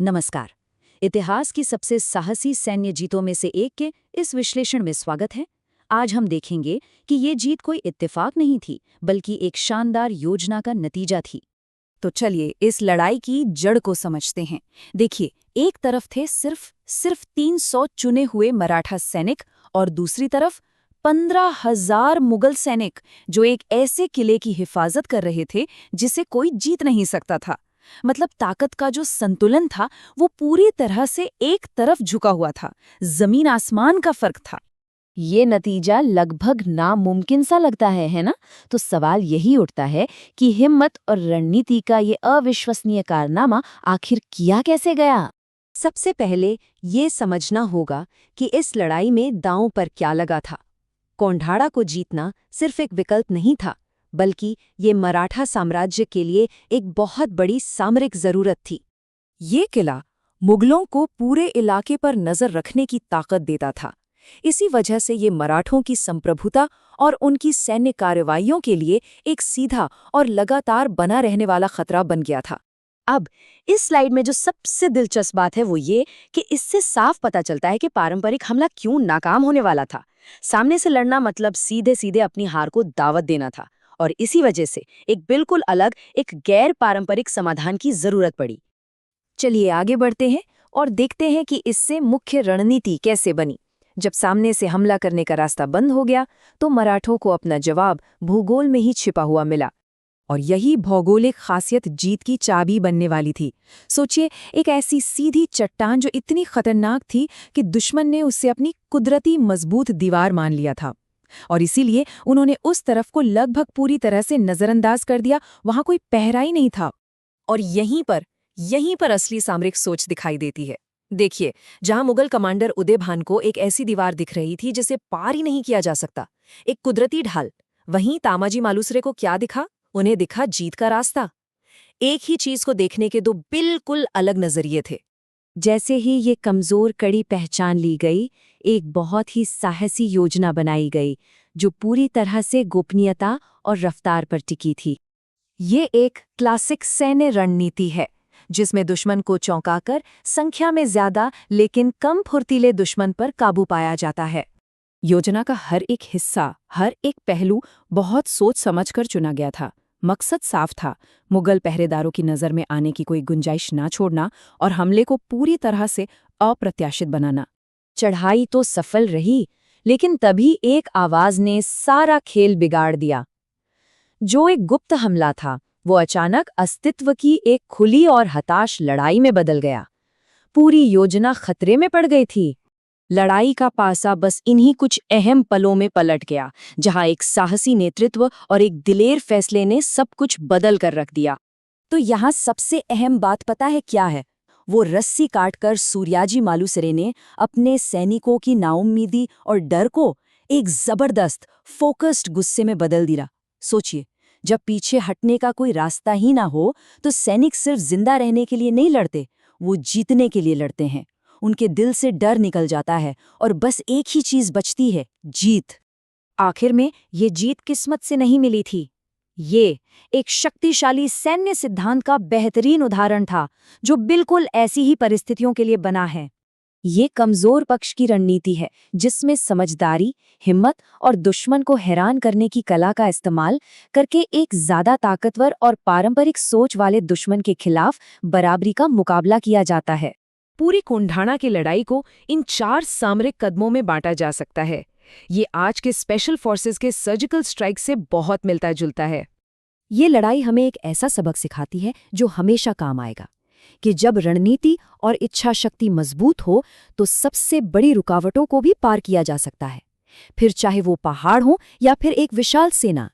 नमस्कार। इतिहास की सबसे साहसी सैन्य जीतों में से एक के इस विश्लेषण में स्वागत है। आज हम देखेंगे कि ये जीत कोई इत्तेफाक नहीं थी, बल्कि एक शानदार योजना का नतीजा थी। तो चलिए इस लड़ाई की जड़ को समझते हैं। देखिए, एक तरफ थे सिर्फ 300 चुने हुए मराठा सैनिक और दूसरी तरफ 15,000 मुगल सैनिक, जो एक ऐसे किले की हिफाजत कर रहे थे जिसे कोई जीत नहीं सकता था। मतलब ताकत का जो संतुलन था वो पूरी तरह से एक तरफ झुका हुआ था। जमीन आसमान का फर्क था। ये नतीजा लगभग नामुमकिन सा लगता है ना? तो सवाल यही उठता है कि हिम्मत और रणनीति का ये अविश्वसनीय कारनामा आखिर किया कैसे गया? सबसे पहले ये समझना होगा कि इस लड़ाई में दांव पर क्या लगा था। कोंढाड़ा को जीतना सिर्फ एक विकल्प नहीं था, बल्कि ये मराठा साम्राज्य के लिए एक बहुत बड़ी सामरिक जरूरत थी। ये किला मुगलों को पूरे इलाके पर नजर रखने की ताकत देता था। इसी वजह से ये मराठों की संप्रभुता और उनकी सैन्य कार्रवाइयों के लिए एक सीधा और लगातार बना रहने वाला खतरा बन गया था। अब इस स्लाइड में जो सबसे दिलचस्प बात है वो ये कि इससे साफ पता चलता है कि पारंपरिक हमला क्यों नाकाम होने वाला था। सामने से लड़ना मतलब सीधे सीधे अपनी हार को दावत देना था, और इसी वजह से एक बिल्कुल अलग, एक गैर पारंपरिक समाधान की जरूरत पड़ी। चलिए आगे बढ़ते हैं और देखते हैं कि इससे मुख्य रणनीति कैसे बनी। जब सामने से हमला करने का रास्ता बंद हो गया, तो मराठों को अपना जवाब भूगोल में ही छिपा हुआ मिला। और यही भौगोलिक खासियत जीत की चाबी बनने वाली थी। सोचिए, एक ऐसी सीधी चट्टान जो इतनी खतरनाक थी कि दुश्मन ने उससे अपनी कुदरती मजबूत दीवार मान लिया था, और इसीलिए उन्होंने उस तरफ को लगभग पूरी तरह से नजरअंदाज कर दिया। वहां कोई पहरा ही नहीं था। और यहीं पर असली सामरिक सोच दिखाई देती है। देखिए, जहां मुगल कमांडर उदयभान को एक ऐसी दीवार दिख रही थी जिसे पार ही नहीं किया जा सकता, एक कुदरती ढाल, वहीं तामाजी मालुसरे को क्या दिखा? उन्हें दिखा जीत का रास्ता। एक ही चीज को देखने के दो बिल्कुल अलग नजरिए थे। जैसे ही ये कमजोर कड़ी पहचान ली गई, एक बहुत ही साहसी योजना बनाई गई जो पूरी तरह से गोपनीयता और रफ्तार पर टिकी थी। ये एक क्लासिक सैन्य रणनीति है जिसमें दुश्मन को चौंकाकर संख्या में ज्यादा लेकिन कम फुर्तीले दुश्मन पर काबू पाया जाता है। योजना का हर एक हिस्सा, हर एक पहलू बहुत सोच समझकर चुना गया था। मकसद साफ था, मुगल पहरेदारों की नज़र में आने की कोई गुंजाइश ना छोड़ना और हमले को पूरी तरह से अप्रत्याशित बनाना। चढ़ाई तो सफल रही, लेकिन तभी एक आवाज ने सारा खेल बिगाड़ दिया। जो एक गुप्त हमला था, वो अचानक अस्तित्व की एक खुली और हताश लड़ाई में बदल गया। पूरी योजना खतरे में पड़ गई थी। लड़ाई का पासा बस इन्हीं कुछ अहम पलों में पलट गया, जहां एक साहसी नेतृत्व और एक दिलेर फैसले ने सब कुछ बदल कर रख दिया। तो यहाँ सबसे अहम बात पता है क्या है? वो रस्सी काटकर सूर्याजी मालुसरे ने अपने सैनिकों की नाउम्मीदी और डर को एक जबरदस्त फोकस्ड गुस्से में बदल दिया। सोचिए, जब पीछे हटने का कोई रास्ता ही ना हो, तो सैनिक सिर्फ जिंदा रहने के लिए नहीं लड़ते, वो जीतने के लिए लड़ते हैं। उनके दिल से डर निकल जाता है और बस एक ही चीज बचती है, जीत। आखिर में ये जीत किस्मत से नहीं मिली थी। ये एक शक्तिशाली सैन्य सिद्धांत का बेहतरीन उदाहरण था जो बिल्कुल ऐसी ही परिस्थितियों के लिए बना है। ये कमजोर पक्ष की रणनीति है जिसमें समझदारी, हिम्मत और दुश्मन को हैरान करने की कला का इस्तेमाल करके एक ज्यादा ताकतवर और पारंपरिक सोच वाले दुश्मन के खिलाफ बराबरी का मुकाबला किया जाता है। पूरी कोंढाणा की लड़ाई को इन 4 सामरिक कदमों में बांटा जा सकता है। ये आज के स्पेशल फोर्सेस के सर्जिकल स्ट्राइक से बहुत मिलता जुलता है। ये लड़ाई हमें एक ऐसा सबक सिखाती है जो हमेशा काम आएगा, कि जब रणनीति और इच्छा शक्ति मजबूत हो तो सबसे बड़ी रुकावटों को भी पार किया जा सकता है, फिर चाहे वो पहाड़ हो या फिर एक विशाल सेना।